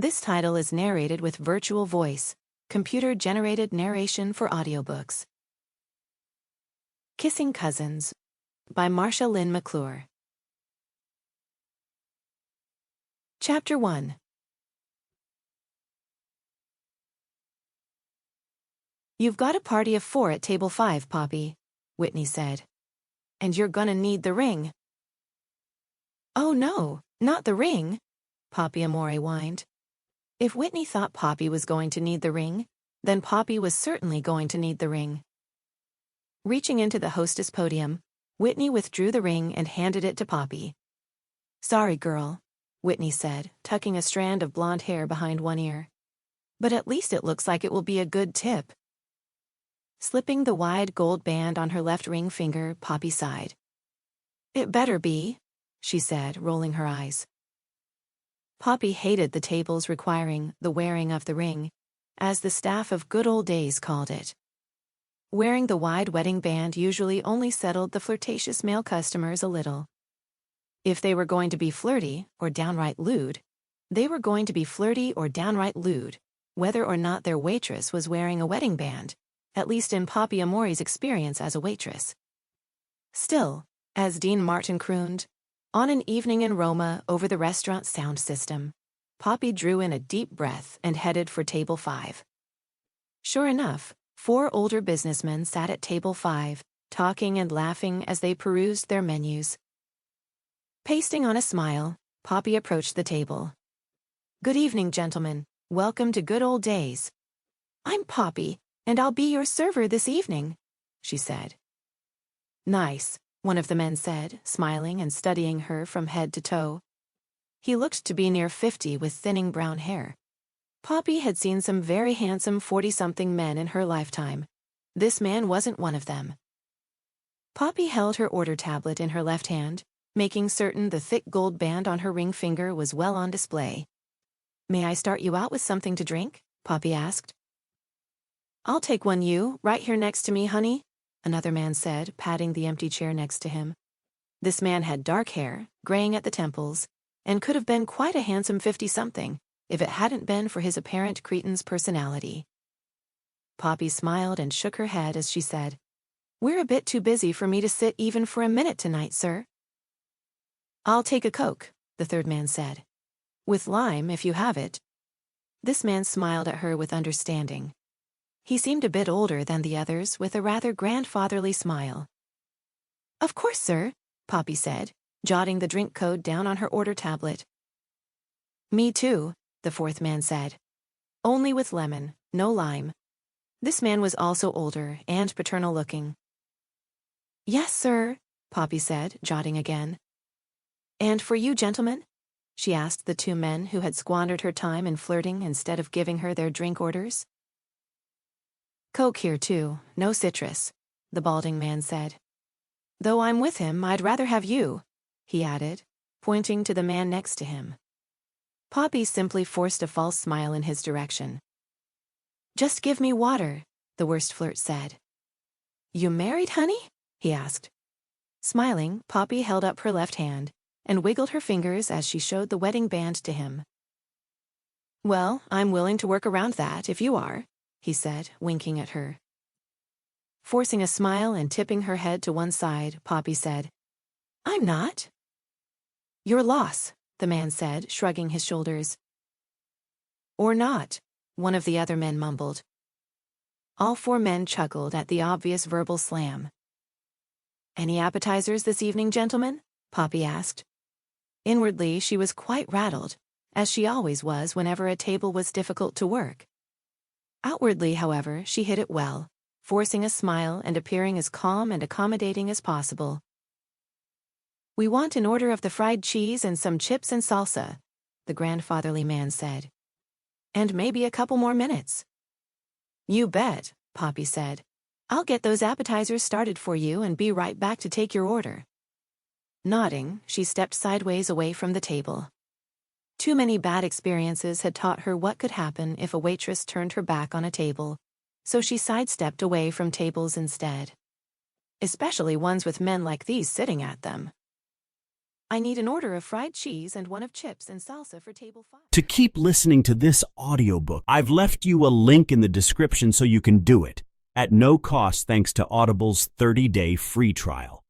This title is narrated with virtual voice, computer-generated narration for audiobooks. Kissing Cousins by Marcia Lynn McClure. Chapter 1. "You've got a party of 4 at table 5, Poppy," Whitney said. "And you're gonna need the ring." "Oh no, not the ring," Poppy Amore whined. If Whitney thought Poppy was going to need the ring, then Poppy was certainly going to need the ring. Reaching into the hostess podium, Whitney withdrew the ring and handed it to Poppy. "Sorry, girl," Whitney said, tucking a strand of blonde hair behind one ear. "But at least it looks like it will be a good tip." Slipping the wide gold band on her left ring finger, Poppy sighed. "It better be," she said, rolling her eyes. Poppy hated the tables requiring the wearing of the ring, as the staff of Good Old Days called it. Wearing the wide wedding band usually only settled the flirtatious male customers a little. If they were going to be flirty or downright lewd, they were going to be flirty or downright lewd, whether or not their waitress was wearing a wedding band, at least in Poppy Amore's experience as a waitress. Still, as Dean Martin crooned, on an evening in Roma over the restaurant sound system, Poppy drew in a deep breath and headed for table 5. Sure enough, 4 older businessmen sat at table 5, talking and laughing as they perused their menus. Pasting on a smile, Poppy approached the table. "Good evening, gentlemen. Welcome to Good Old Days. I'm Poppy, and I'll be your server this evening," she said. "Nice," one of the men said, smiling and studying her from head to toe. He looked to be near 50 with thinning brown hair. Poppy had seen some very handsome 40-something men in her lifetime. This man wasn't one of them. Poppy held her order tablet in her left hand, making certain the thick gold band on her ring finger was well on display. "May I start you out with something to drink?" Poppy asked. "I'll take one right here next to me, honey," another man said, patting the empty chair next to him. This man had dark hair, graying at the temples, and could have been quite a handsome 50-something if it hadn't been for his apparent cretin's personality. Poppy smiled and shook her head as she said, "We're a bit too busy for me to sit even for a minute tonight, sir." "I'll take a Coke," the third man said. "With lime, if you have it." This man smiled at her with understanding. He seemed a bit older than the others, with a rather grandfatherly smile. "Of course, sir," Poppy said, jotting the drink code down on her order tablet. "Me too," the fourth man said. "Only with lemon, no lime." This man was also older and paternal-looking. "Yes, sir," Poppy said, jotting again. "And for you, gentlemen?" she asked the 2 men who had squandered her time in flirting instead of giving her their drink orders. "Coke here, too, no citrus," the balding man said. "Though I'm with him, I'd rather have you," he added, pointing to the man next to him. Poppy simply forced a false smile in his direction. "Just give me water," the worst flirt said. "You married, honey?" he asked. Smiling, Poppy held up her left hand and wiggled her fingers as she showed the wedding band to him. "Well, I'm willing to work around that if you are," he said, winking at her. Forcing a smile and tipping her head to one side, Poppy said, "I'm not." "Your loss," the man said, shrugging his shoulders. "Or not," one of the other men mumbled. All 4 men chuckled at the obvious verbal slam. "Any appetizers this evening, gentlemen?" Poppy asked. Inwardly, she was quite rattled, as she always was whenever a table was difficult to work. Outwardly, however, she hid it well, forcing a smile and appearing as calm and accommodating as possible. "We want an order of the fried cheese and some chips and salsa," the grandfatherly man said. "And maybe a couple more minutes." "You bet," Poppy said. "I'll get those appetizers started for you and be right back to take your order." Nodding, she stepped sideways away from the table. Too many bad experiences had taught her what could happen if a waitress turned her back on a table, so she sidestepped away from tables instead. Especially ones with men like these sitting at them. I need an order of fried cheese and one of chips and salsa for table 5. To keep listening to this audiobook, I've left you a link in the description so you can do it at no cost thanks to Audible's 30-day free trial.